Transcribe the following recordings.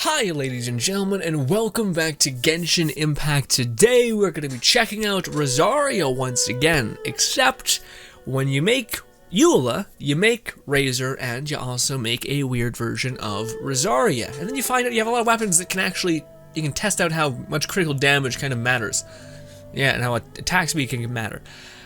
Hi ladies and gentlemen, and welcome back to Genshin Impact. Today we're going to be checking out Rosaria once again, except when you make Eula, you make Razor, and you also make a weird version of Rosaria. And then you find out you have a lot of weapons that can actually, you can test out how much critical damage kind of matters. Yeah, and how attack speed can matter.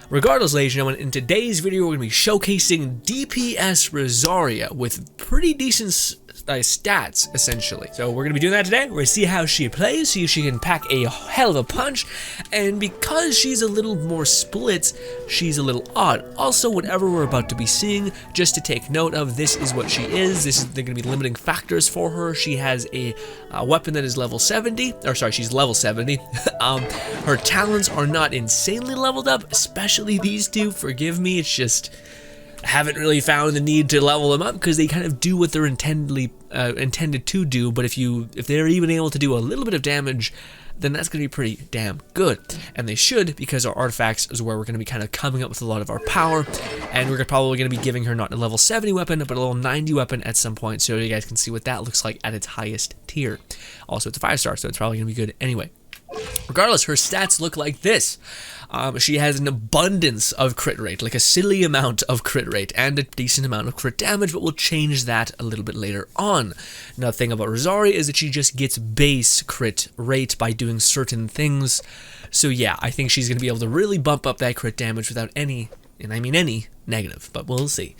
Regardless, ladies and gentlemen, in today's video we're going to be showcasing DPS Rosaria with pretty decent stats, essentially. So we're going to be doing that today. We're going to see how she plays, see if she can pack a hell of a punch, and because she's a little more split, she's a little odd. Also, whatever we're about to be seeing, just to take note of, this is what she is. They're going to be limiting factors for her. She has a weapon that is level 70, or sorry, she's level 70. Her talents are not insanely leveled up, especially these two. Forgive me, it's just I haven't really found the need to level them up because they kind of do what they're intended to do. But if they're even able to do a little bit of damage, then that's going to be pretty damn good. And they should, because our artifacts is where we're going to be kind of coming up with a lot of our power. And we're probably going to be giving her not a level 70 weapon, but a level 90 weapon at some point, so you guys can see what that looks like at its highest tier. Also, it's a 5-star, so it's probably going to be good anyway. Regardless, her stats look like this. She has an abundance of crit rate, like a silly amount of crit rate, and a decent amount of crit damage, but we'll change that a little bit later on. Another thing about Rosaria is that she just gets base crit rate by doing certain things. So yeah, I think she's going to be able to really bump up that crit damage without any, and I mean any, negative, but we'll see.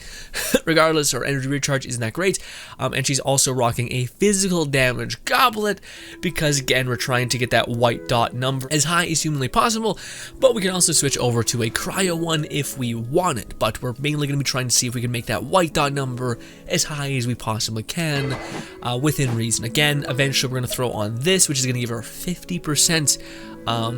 Regardless, her energy recharge isn't that great, and she's also rocking a physical damage goblet because, again, we're trying to get that white dot number as high as humanly possible, but we can also switch over to a cryo one if we want it, but we're mainly going to be trying to see if we can make that white dot number as high as we possibly can, within reason. Again, eventually we're going to throw on this, which is going to give her 50%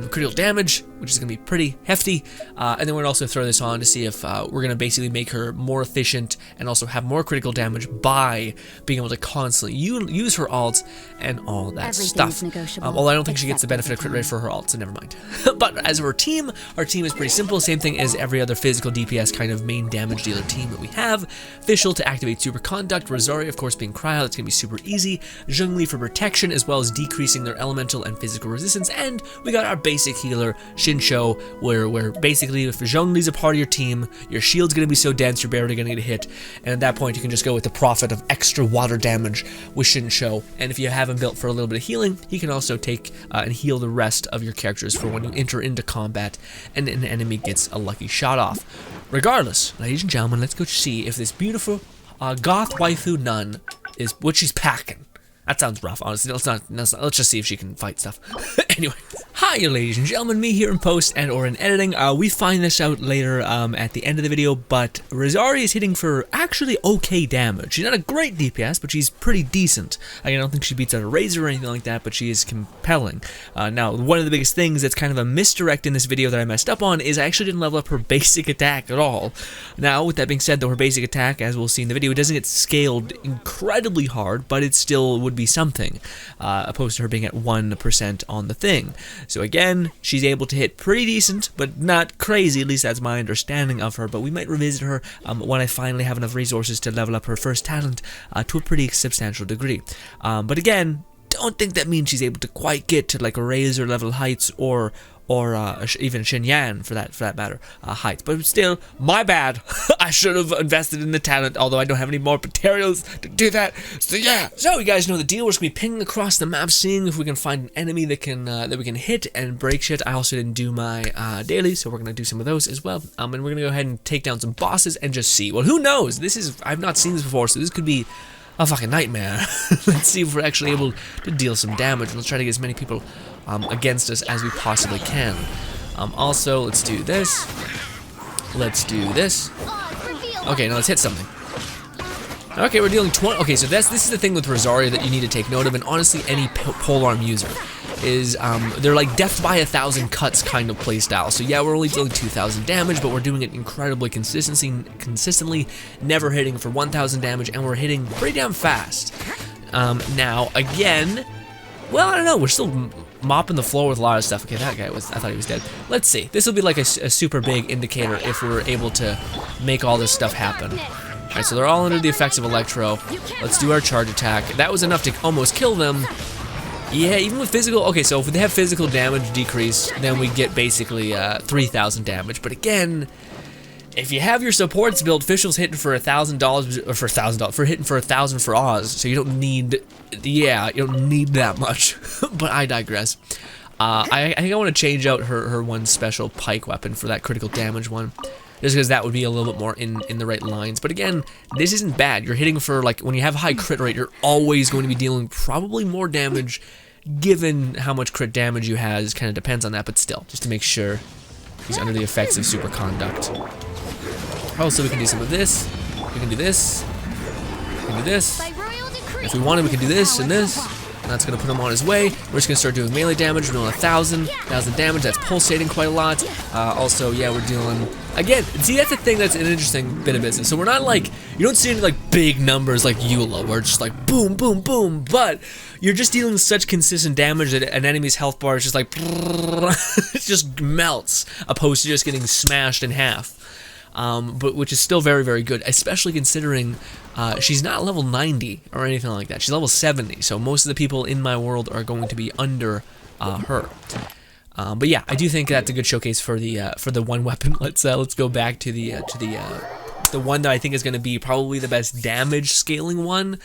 critical damage, which is going to be pretty hefty, and then we're going to also throw this on to see if we're going to basically make her more efficient and also have more critical damage by being able to constantly use her ults and all that stuff. Although I don't think she gets the benefit of crit rate for her ults, so never mind. But as of our team is pretty simple, same thing as every other physical DPS kind of main damage dealer team that we have. Fischl to activate super conduct, Rosaria of course being cryo, that's going to be super easy, Zhongli for protection as well as decreasing their elemental and physical resistance, and we got our basic healer, Shinsho, where basically if Zhongli's a part of your team, your shield's going to be so dense you're barely going to get a hit, and at that point you can just go with the profit of extra water damage with Shinsho, and if you have him built for a little bit of healing, he can also take and heal the rest of your characters for when you enter into combat and an enemy gets a lucky shot off. Regardless, ladies and gentlemen, let's go see if this beautiful goth waifu nun is what she's packing. That sounds rough, honestly. Let's just see if she can fight stuff. Anyway, hi, ladies and gentlemen. Me here in post and or in editing. We find this out later at the end of the video, but Rosaria is hitting for actually okay damage. She's not a great DPS, but she's pretty decent. I don't think she beats out a Razor or anything like that, but she is compelling. Now, one of the biggest things that's kind of a misdirect in this video that I messed up on is I actually didn't level up her basic attack at all. Now, with that being said, though, her basic attack, as we'll see in the video, it doesn't get scaled incredibly hard, but it still would be something, opposed to her being at 1% on the thing. So again, she's able to hit pretty decent, but not crazy, at least that's my understanding of her, but we might revisit her when I finally have enough resources to level up her first talent to a pretty substantial degree. But again, don't think that means she's able to quite get to like a Razor level heights or even Xinyan for that matter, heights. But still, my bad. I should have invested in the talent, although I don't have any more materials to do that. So yeah. So you guys know the deal. We're just gonna be pinging across the map, seeing if we can find an enemy that we can hit and break shit. I also didn't do my daily, so we're gonna do some of those as well. And we're gonna go ahead and take down some bosses and just see. Well, who knows? I've not seen this before, so this could be a fucking nightmare. Let's see if we're actually able to deal some damage. Let's try to get as many people against us as we possibly can. Also, let's do this. Let's do this. Okay, now let's hit something. Okay, we're dealing 20. Okay, so this is the thing with Rosaria that you need to take note of, and honestly, any polearm user is they're like death by 1,000 cuts kind of playstyle. So yeah, we're only dealing 2,000 damage, but we're doing it incredibly consistently, never hitting for 1,000 damage, and we're hitting pretty damn fast. Now again, well, I don't know, we're still mopping the floor with a lot of stuff. Okay, that guy was, I thought he was dead. Let's see, this will be like a super big indicator if we're able to make all this stuff happen. Alright, so they're all under the effects of Electro. Let's do our charge attack. That was enough to almost kill them. Yeah, even with physical, okay, so if they have physical damage decrease, then we get basically 3,000 damage. But again, if you have your supports built, Fischl's hitting for $1,000, or for $1,000, for hitting for 1,000 for Oz, so you don't need, yeah, you don't need that much. But I digress. I think I want to change out her one special pike weapon for that critical damage one. Just because that would be a little bit more in the right lines. But again, this isn't bad. You're hitting for, like, when you have high crit rate, you're always going to be dealing probably more damage, given how much crit damage you have. It kind of depends on that, but still, just to make sure he's under the effects of superconduct. Also, we can do some of this. We can do this. We can do this. If we wanted, we can do this and this. That's going to put him on his way. We're just going to start doing melee damage. We're doing 1,000 damage. That's pulsating quite a lot. Also, yeah, we're dealing... Again, see, that's the thing that's an interesting bit of business. So we're not like... You don't see any, like, big numbers like Eula, where it's just like boom, boom, boom. But you're just dealing with such consistent damage that an enemy's health bar is just like... It just melts, opposed to just getting smashed in half. But which is still very, very good, especially considering she's not level 90 or anything like that. She's level 70, so most of the people in my world are going to be under her. But yeah, I do think that's a good showcase for the one weapon. Let's go back to the one that I think is going to be probably the best damage scaling one.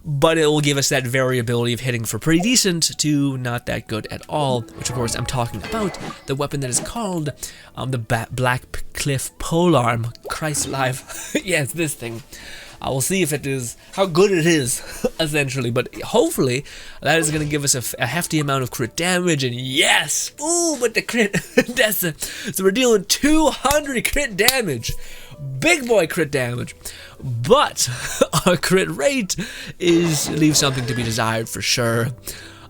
But it will give us that variability of hitting for pretty decent to not that good at all, which of course I'm talking about the weapon that is called the Black Cliff Polearm. Christ alive. Yeah, it's this thing. We'll see if it is, how good it is, essentially, but hopefully that is going to give us a hefty amount of crit damage, and yes! Ooh, but the crit, so we're dealing 200 crit damage. Big boy crit damage. But our crit rate leaves something to be desired for sure.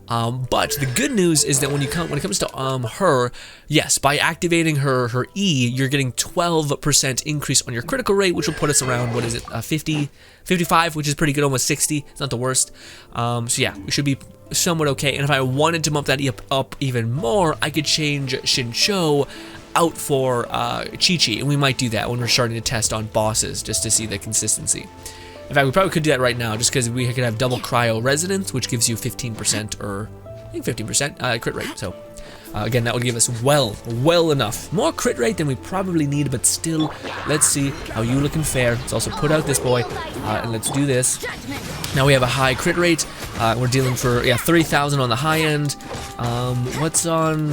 But the good news is that when it comes to her, yes, by activating her E, you're getting 12% increase on your critical rate, which will put us around, what is it, 50, 55, which is pretty good, almost 60. It's not the worst. So yeah, we should be somewhat okay. And if I wanted to bump that up even more, I could change Shincho out for Chi-Chi, and we might do that when we're starting to test on bosses, just to see the consistency. In fact, we probably could do that right now, just because we could have double cryo resonance, which gives you 15%, or I think 15% crit rate. So again, that would give us well enough. More crit rate than we probably need, but still, let's see how you looking fair. Let's also put out this boy, and let's do this. Now we have a high crit rate. We're dealing for 3,000 on the high end. What's on?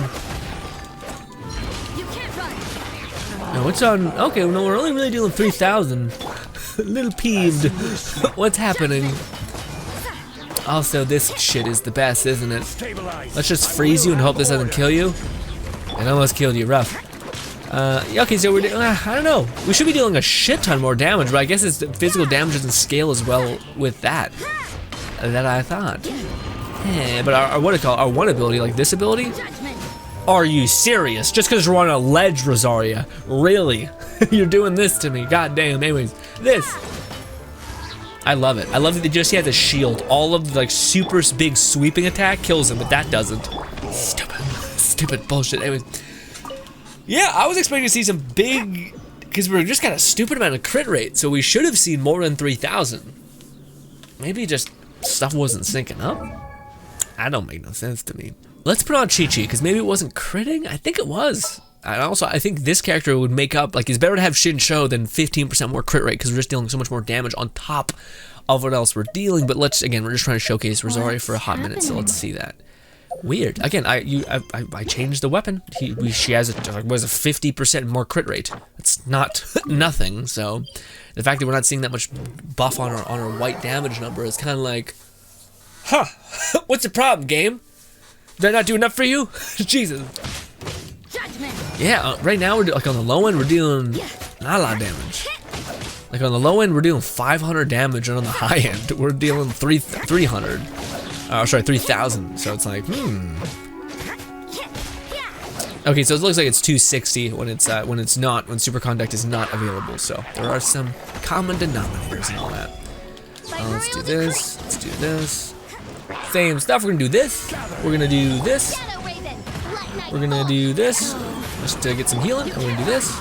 What's on? Okay, no, we're only really dealing 3,000. A little peeved. What's happening? Also, this shit is the best, isn't it? Let's just freeze you and hope this doesn't kill you. It almost killed you, rough. Okay, so we're I don't know. We should be dealing a shit ton more damage, but I guess it's physical damage doesn't scale as well with that I thought. Yeah, but our our one ability, like this ability. Are you serious? Just because we're on a ledge, Rosaria? Really? You're doing this to me? God damn. Anyways, this. I love it. I love that they just have a shield. All of the, like, super big sweeping attack kills him, but that doesn't. Stupid bullshit. Anyways. Yeah, I was expecting to see some big, because we're just got a stupid amount of crit rate, so we should have seen more than 3,000. Maybe just stuff wasn't syncing up? That don't make no sense to me. Let's put on Chi-Chi, because maybe it wasn't critting? I think it was. And also, I think this character would make up, like, it's better to have Shincho than 15% more crit rate, because we're just dealing so much more damage on top of what else we're dealing. But let's, again, we're just trying to showcase Rosaria for a hot minute, so let's see that. Weird. Again, I changed the weapon. She has a 50% more crit rate. It's not nothing, so the fact that we're not seeing that much buff on our white damage number is kind of like, huh, what's the problem, game? Did I not do enough for you? Jesus. Yeah, right now we're like on the low end we're dealing not a lot of damage. Like on the low end we're dealing 500 damage, and on the high end we're dealing 300. Sorry, 3,000. So it's like, Okay, so it looks like it's 260 when it's when superconduct is not available. So there are some common denominators and all that. Let's do this. Let's do this. Same stuff. We're gonna do this. We're gonna do this. We're gonna do this just to get some healing. And we're gonna do this.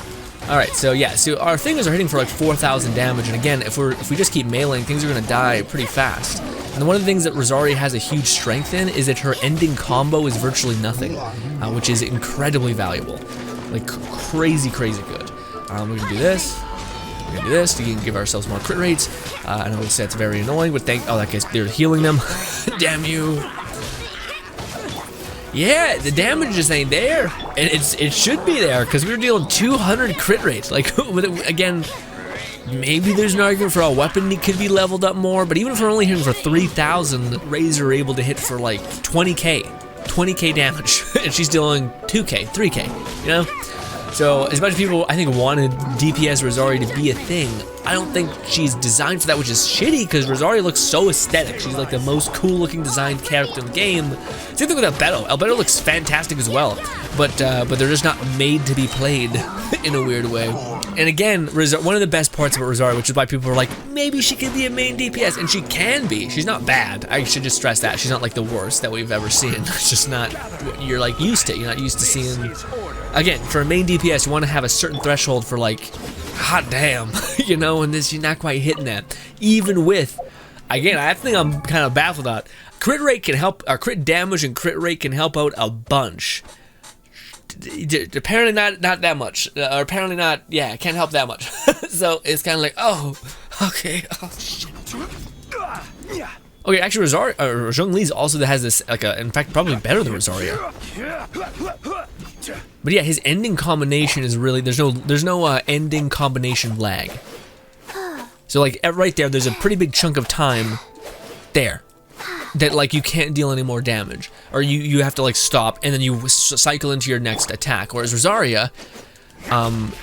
Alright, so yeah, so our things are hitting for like 4,000 damage, and again, if we just keep meleeing, things are gonna die pretty fast. And one of the things that Rosaria has a huge strength in is that her ending combo is virtually nothing, which is incredibly valuable. Like crazy good. We're gonna do this. We're gonna do this to give ourselves more crit rates. I know that's very annoying, but oh, that guy's, they're healing them. Damn you. Yeah, the damage just ain't there, and it should be there because we were dealing 200 crit rates. Like, again, maybe there's an argument for a weapon that could be leveled up more, but even if we're only hitting for 3,000, Razor able to hit for like 20k damage, and she's dealing 2k, 3k, you know? So as much as people, I think, wanted DPS Rosaria to be a thing, I don't think she's designed for that, which is shitty because Rosaria looks so aesthetic. She's like the most cool looking designed character in the game. Same thing with Albedo. Albedo looks fantastic as well, but they're just not made to be played in a weird way. And again, one of the best parts about Rosaria, which is why people are like, maybe she could be a main DPS, and she can be. She's not bad. I should just stress that. She's not like the worst that we've ever seen. It's just not what you're like used to. You're not used to seeing. Again, for a main DPS, you want to have a certain threshold for like, hot damn, you know, and this, you're not quite hitting that. Even with, again, I think I'm kind of baffled at, crit rate can help, crit damage and crit rate can help out a bunch. Apparently not that much, or apparently not, yeah, it can't help that much. So it's kind of like, oh, okay, oh shit. Okay, actually, Zhongli's also has this, like, in fact, probably better than Rosaria. But yeah, his ending combination is really, there's no ending combination lag. So like right there, there's a pretty big chunk of time there that like you can't deal any more damage, or you have to like stop and then you cycle into your next attack. Whereas Rosaria,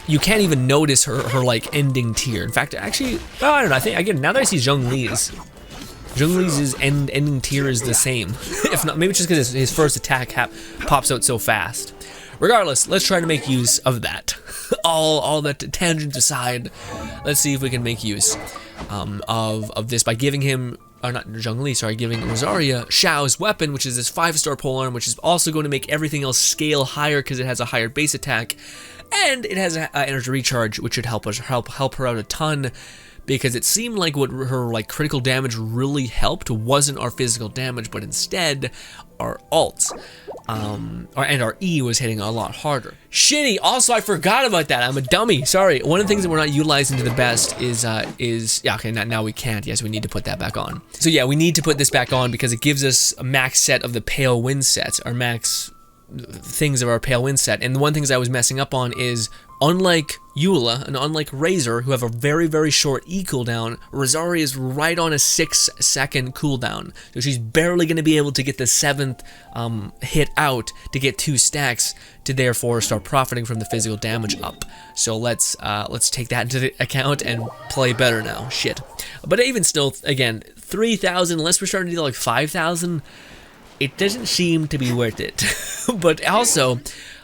you can't even notice her like ending tier. In fact, actually, well, I don't know. I think again now that I see Zhongli's ending tier is the same. If not, maybe it's just because his first attack pops out so fast. Regardless, let's try to make use of that. all that tangents aside, let's see if we can make use of this by giving him, or not Zhongli, sorry, giving Rosaria Xiao's weapon, which is this 5-star polearm, which is also going to make everything else scale higher because it has a higher base attack, and it has an energy recharge, which should help her out a ton. Because it seemed like what her like critical damage really helped wasn't our physical damage, but instead our ults. And our E was hitting a lot harder. Shitty. Also, I forgot about that. I'm a dummy. Sorry. One of the things that we're not utilizing to the best is yeah. Okay. Now we can't. Yes, we need to put that back on. So yeah, we need to put this back on because it gives us a max set of the Pale Wind set, our max things of our Pale Wind set. And the one things I was messing up on is, unlike Eula and unlike Razor, who have a very short E cooldown, Rosaria is right on a 6-second cooldown. So she's barely going to be able to get the 7th hit out to get 2 stacks to therefore start profiting from the physical damage up. So let's take that into the account and play better now. Shit. But even still, again, 3,000, unless we're starting to do like 5,000, it doesn't seem to be worth it. But also,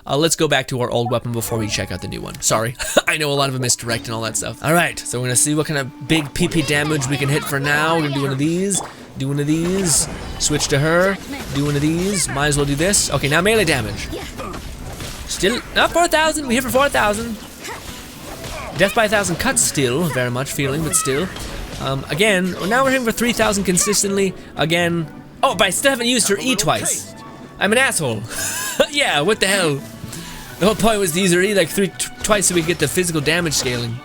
let's go back to our old weapon before we check out the new one. Sorry, I know a lot of a misdirect and all that stuff. All right, so we're gonna see what kind of big PP damage we can hit for now. We're gonna do one of these, do one of these, switch to her, do one of these. Might as well do this. Okay, now melee damage. Still, not 4,000. We hit for 4,000. Death by 1,000 cuts still, very much feeling, but still. Again, now we're hitting for 3,000 consistently. Again. Oh, but I still haven't used her E twice. I'm an asshole. Yeah, what the hell? The whole point was to use her E like twice so we could get the physical damage scaling.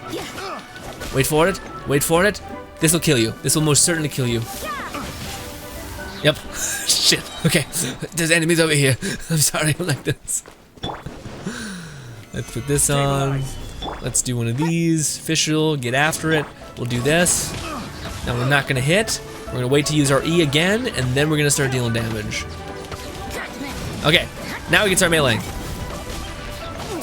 Wait for it. Wait for it. This will kill you. This will most certainly kill you. Yep. Shit. Okay. There's enemies over here. I'm sorry I'm like this. Let's put this on. Let's do one of these. Official. Get after it. We'll do this. Now we're not going to hit. We're going to wait to use our E again, and then we're going to start dealing damage. Okay, now we can start meleeing.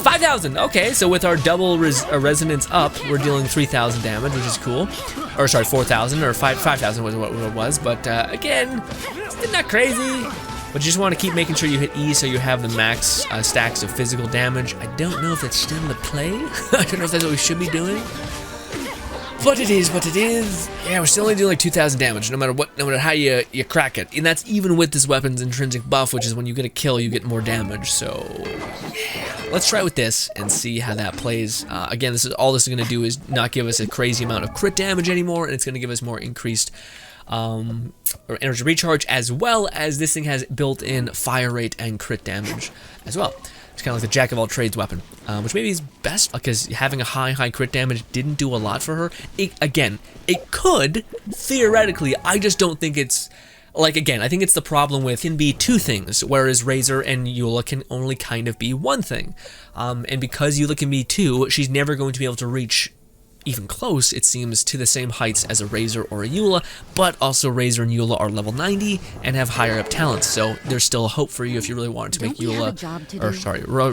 5,000, okay, so with our double resonance up, we're dealing 3,000 damage, which is cool. Or sorry, 4,000, or 5,000 was what it was, but again, it's not crazy. But you just want to keep making sure you hit E so you have the max stacks of physical damage. I don't know if that's still in the play. I don't know if that's what we should be doing. But it is what it is. Yeah, we're still only doing like 2,000 damage, no matter what, no matter how you crack it. And that's even with this weapon's intrinsic buff, which is when you get a kill, you get more damage. So, yeah. Let's try with this and see how that plays. Again, this is going to do is not give us a crazy amount of crit damage anymore, and it's going to give us more increased or energy recharge, as well as this thing has built-in fire rate and crit damage as well. It's kind of like the jack of all trades weapon, which maybe is best because having a high crit damage didn't do a lot for her. Again, it could, theoretically, I just don't think it's, like, again, I think it's the problem with can be two things, whereas Razor and Eula can only kind of be one thing. And because Eula can be two, she's never going to be able to reach even close, it seems, to the same heights as a Razor or a Eula, but also Razor and Eula are level 90 and have higher up talents, so there's still a hope for you if you really wanted to make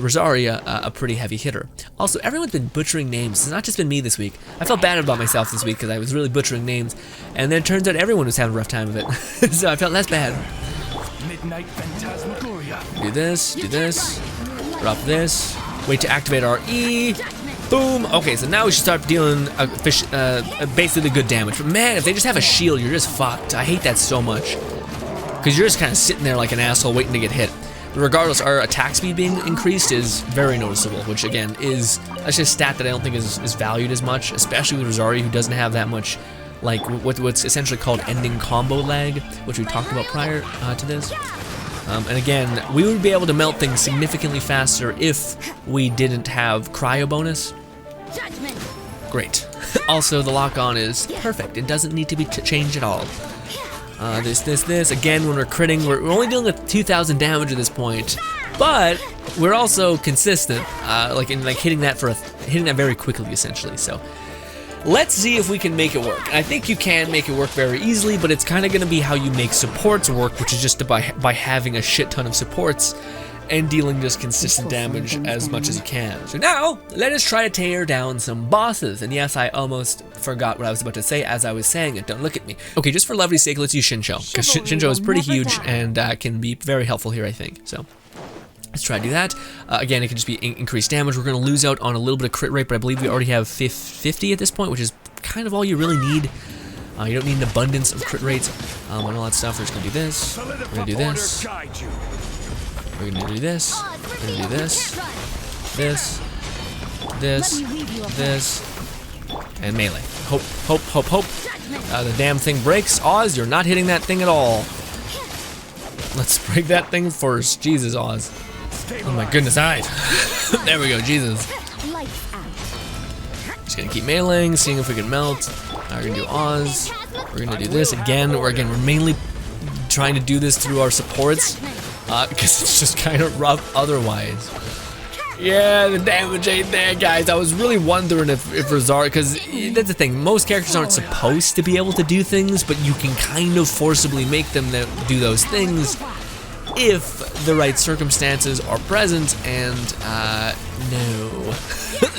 Rosaria a pretty heavy hitter. Also, everyone's been butchering names. It's not just been me this week. I felt bad about myself this week because I was really butchering names, and then it turns out everyone was having a rough time of it, so I felt less bad. Midnight Phantasmagoria. Do this, drop this, wait to activate our E. Boom! Okay, so now we should start dealing basically good damage. But man, if they just have a shield, you're just fucked. I hate that so much. Because you're just kind of sitting there like an asshole waiting to get hit. But regardless, our attack speed being increased is very noticeable, which again is that's just a stat that I don't think is valued as much, especially with Rosaria, who doesn't have that much, like what's essentially called ending combo lag, which we talked about prior to this. And again, we would be able to melt things significantly faster if we didn't have cryo bonus. Great. Also, the lock-on is perfect. It doesn't need to be changed at all. This. Again, when we're critting, we're only dealing with 2,000 damage at this point, but we're also consistent, hitting that very quickly, essentially. So let's see if we can make it work. And I think you can make it work very easily, but it's kind of going to be how you make supports work, which is just by having a shit ton of supports and dealing just consistent damage as much as you can. So now, let us try to tear down some bosses. And yes, I almost forgot what I was about to say as I was saying it. Don't look at me. Okay, just for levity's sake, let's use Shincho, because Shincho is pretty huge and can be very helpful here, I think. So let's try to do that. Again, it can just be increased damage. We're going to lose out on a little bit of crit rate, but I believe we already have 50 at this point, which is kind of all you really need. You don't need an abundance of crit rates and all that stuff. We're just going to do this. We're going to do this. We're going to do this. We're going to do this. This. And melee. Hope. The damn thing breaks. Oz, you're not hitting that thing at all. Let's break that thing first. Jesus, Oz. Oh my goodness, eyes. There we go, Jesus. Just gonna keep meleeing, seeing if we can melt. We're gonna do Oz. We're gonna do this again. We're mainly trying to do this through our supports, because it's just kind of rough otherwise. Yeah, the damage ain't there, guys. I was really wondering if Rosaria, because that's the thing, most characters aren't supposed to be able to do things, but you can kind of forcibly make them do those things if the right circumstances are present, and no,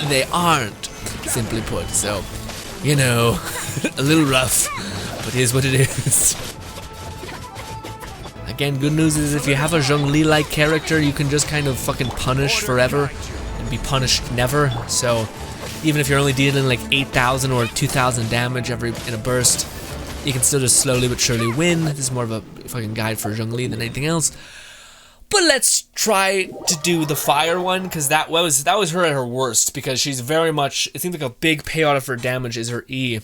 they aren't, simply put. So, you know, a little rough, but here's what it is. Again, good news is if you have a Zhongli-like character, you can just kind of fucking punish forever and be punished never. So even if you're only dealing like 8,000 or 2,000 damage in a burst, you can still just slowly but surely win. This is more of a fucking guide for Zhongli than anything else. But let's try to do the fire one, because that was her at her worst, because she's very much, it seems like a big payout of her damage is her E,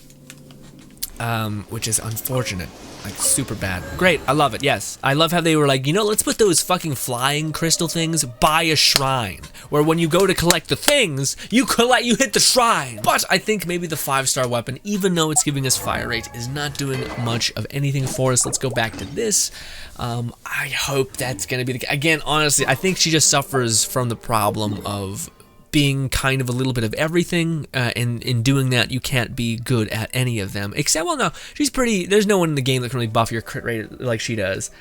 which is unfortunate. Like, super bad. Great, I love it, yes. I love how they were like, you know, let's put those fucking flying crystal things by a shrine, where when you go to collect the things, you hit the shrine. But I think maybe the 5-star weapon, even though it's giving us fire rate, is not doing much of anything for us. Let's go back to this. I hope that's gonna be the, again, honestly, I think she just suffers from the problem of being kind of a little bit of everything, and in doing that, you can't be good at any of them. Except, well, no, she's pretty, there's no one in the game that can really buff your crit rate like she does.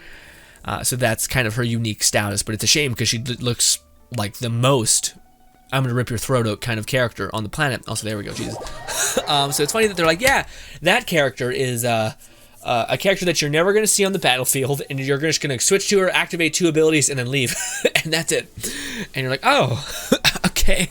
So that's kind of her unique status, but it's a shame because she looks like the most I'm gonna rip your throat out kind of character on the planet. Also, there we go, Jesus. So it's funny that they're like, yeah, that character is a character that you're never going to see on the battlefield, and you're just going to switch to her, activate 2 abilities, and then leave. And that's it. And you're like, oh, Okay,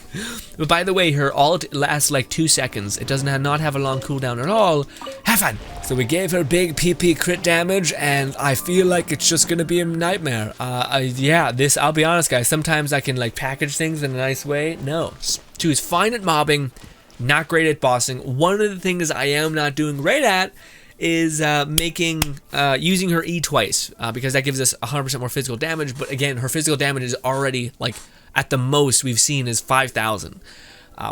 but by the way, her ult lasts like 2 seconds. It doesn't not have a long cooldown at all. Have fun. So we gave her big PP crit damage, and I feel like it's just gonna be a nightmare. Yeah, this, I'll be honest guys, sometimes I can like package things in a nice way. No, she was fine at mobbing, not great at bossing. One of the things I am not doing great at is using her E twice, because that gives us 100% more physical damage, but again, her physical damage is already like, at the most we've seen is 5,000,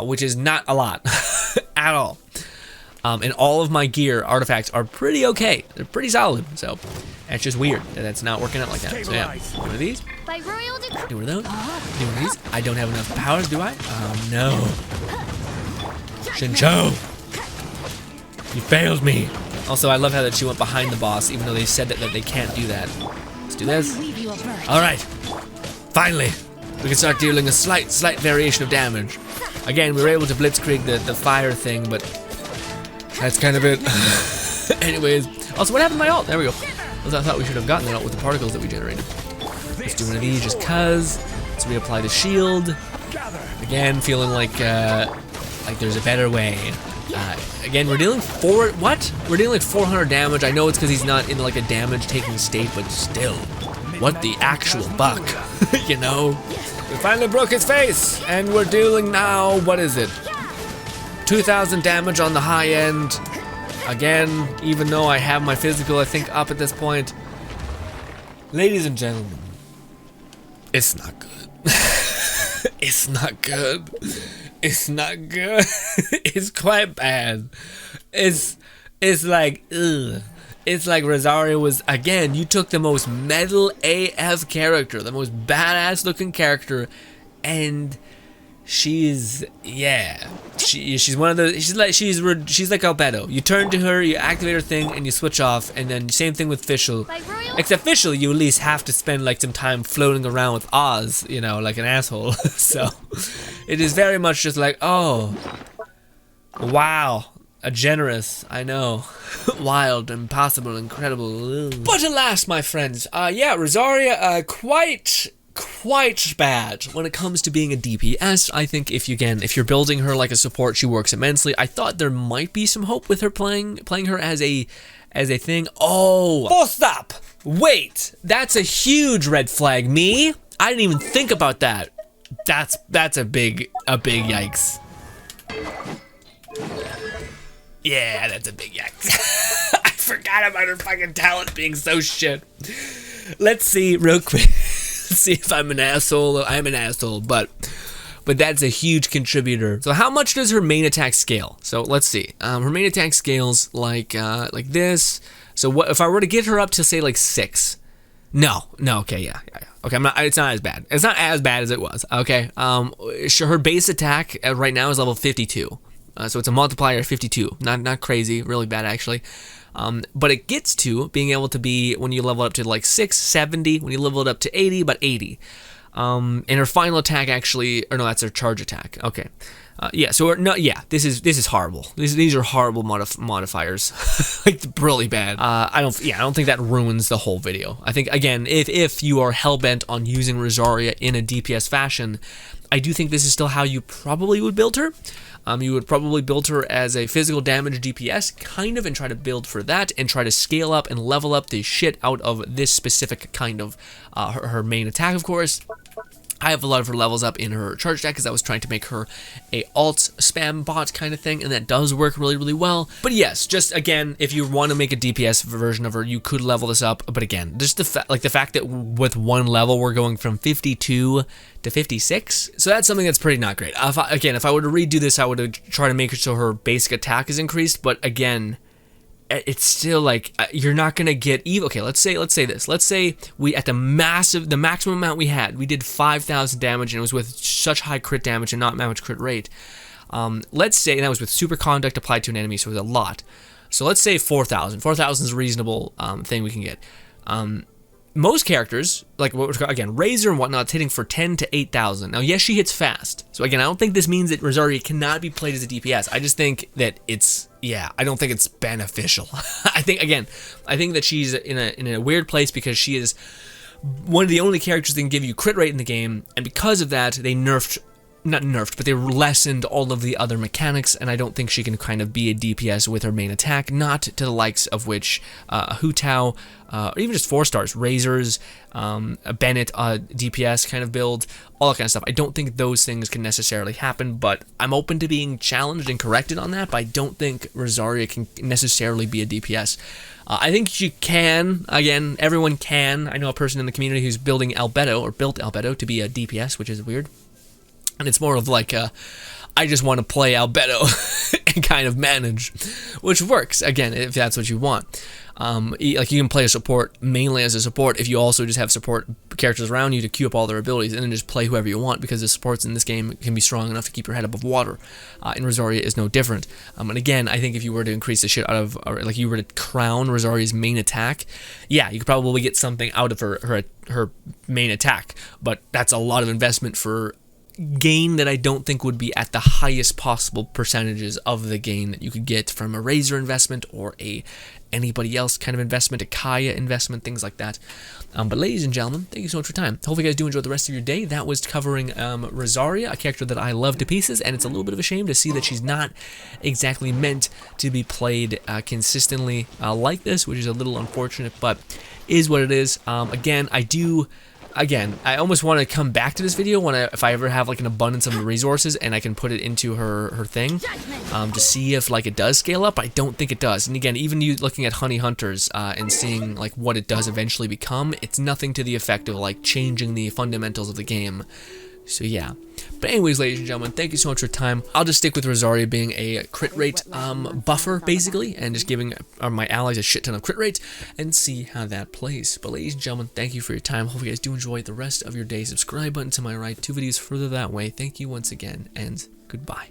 which is not a lot at all. And all of my gear artifacts are pretty okay. They're pretty solid. So it's just weird that it's not working out like that. So yeah, one of these. Doing those. Doing these. I don't have enough powers, do I? No. Shincho, you failed me. Also, I love how that she went behind the boss, even though they said that they can't do that. Let's do this. All right. Finally. We can start dealing a slight variation of damage. Again, we were able to blitzkrieg the fire thing, but that's kind of it. Anyways, also, what happened to my ult? There we go. I thought we should have gotten that ult with the particles that we generated. Let's do one of these just cuz. Let's reapply the shield. Again, feeling like there's a better way. Again, we're dealing We're dealing like 400 damage. I know it's because he's not in like a damage-taking state, but still, what the actual buck, you know? We finally broke his face, and we're dealing now, what is it? 2,000 damage on the high end. Again, even though I have my physical, I think, up at this point. Ladies and gentlemen, it's not good. It's not good. It's not good. It's quite bad. It's like, ugh. It's like Rosaria was, again, you took the most metal AF character, the most badass looking character, and she's, yeah, she's one of the, she's like Albedo. You turn to her, you activate her thing, and you switch off, and then same thing with Fischl. Except Fischl, you at least have to spend like some time floating around with Oz, you know, like an asshole. So, it is very much just like, oh, wow. A generous, I know, wild, impossible, incredible. But alas, my friends, yeah, Rosaria, quite bad when it comes to being a DPS. I think if you're building her like a support, she works immensely. I thought there might be some hope with her playing her as a thing. Oh, full stop. Wait, that's a huge red flag. Me? I didn't even think about that. That's a big yikes. Yeah, that's a big yikes. I forgot about her fucking talent being so shit. Let's see real quick. Let's see if I'm an asshole. I'm an asshole, but that's a huge contributor. So how much does her main attack scale? So let's see. Her main attack scales like this. So what if I were to get her up to say like 6? No, okay, yeah. Okay, it's not as bad. It's not as bad as it was. Okay. Her base attack right now is level 52. So it's a multiplier of 52. Not crazy, really bad actually. But it gets to being able to be, when you level up to like 6, 70, when you level it up to 80, about 80. And her final attack actually, or no, that's her charge attack. Okay. Yeah, so this is horrible. These are horrible modifiers. Like really bad. I don't think that ruins the whole video. I think again, if you are hell-bent on using Rosaria in a DPS fashion, I do think this is still how you probably would build her. You would probably build her as a physical damage DPS, kind of, and try to build for that, and try to scale up and level up the shit out of this specific kind of, her main attack, of course. I have a lot of her levels up in her charge deck because I was trying to make her a alt spam bot kind of thing, and that does work really, really well. But yes, just again, if you want to make a DPS version of her, you could level this up. But again, just the fact that with one level we're going from 52 to 56, so that's something that's pretty not great. If I were to redo this, I would try to make it so her basic attack is increased. But again, it's still like you're not gonna get even. Okay, let's say this. Let's say we at the maximum amount we had, we did 5,000 damage, and it was with such high crit damage and not much crit rate. Let's say, and that was with super conduct applied to an enemy, so it was a lot. So let's say 4,000. 4,000 is a reasonable thing we can get. Most characters, like again, Razor and whatnot, hitting for 10 to 8,000. Now, yes, she hits fast. So again, I don't think this means that Rosaria cannot be played as a DPS. I just think that I don't think it's beneficial. I think that she's in a weird place because she is one of the only characters that can give you crit rate in the game, and because of that, they nerfed not nerfed, but they lessened all of the other mechanics, and I don't think she can kind of be a DPS with her main attack, not to the likes of which Hu Tao, or even just 4-stars, Razors, a Bennett DPS kind of build, all that kind of stuff. I don't think those things can necessarily happen, but I'm open to being challenged and corrected on that, but I don't think Rosaria can necessarily be a DPS. I think she can. Again, everyone can. I know a person in the community who's built Albedo to be a DPS, which is weird. And it's more of like I just want to play Albedo and kind of manage, which works, again, if that's what you want. Like you can play a support mainly as a support if you also just have support characters around you to queue up all their abilities and then just play whoever you want, because the supports in this game can be strong enough to keep your head above water. And Rosaria is no different. And again, I think if you were to increase the shit out of, or like you were to crown Rosaria's main attack, yeah, you could probably get something out of her main attack, but that's a lot of investment for gain that I don't think would be at the highest possible percentages of the gain that you could get from a Razor investment or anybody else kind of investment, a Kaya investment, things like that. But ladies and gentlemen, thank you so much for your time. Hopefully you guys do enjoy the rest of your day. That was covering Rosaria, a character that I love to pieces, and it's a little bit of a shame to see that she's not exactly meant to be played consistently like this, which is a little unfortunate, but is what it is. Again, I almost want to come back to this video if I ever have like an abundance of resources and I can put it into her thing to see if like it does scale up. I don't think it does. And again, even you looking at Honey Hunters and seeing like what it does eventually become, it's nothing to the effect of like changing the fundamentals of the game. So yeah. But anyways, ladies and gentlemen, thank you so much for your time. I'll just stick with Rosaria being a crit rate buffer, basically, and just giving my allies a shit ton of crit rate, and see how that plays. But ladies and gentlemen, thank you for your time. Hope you guys do enjoy the rest of your day. Subscribe button to my right, 2 videos further that way. Thank you once again, and goodbye.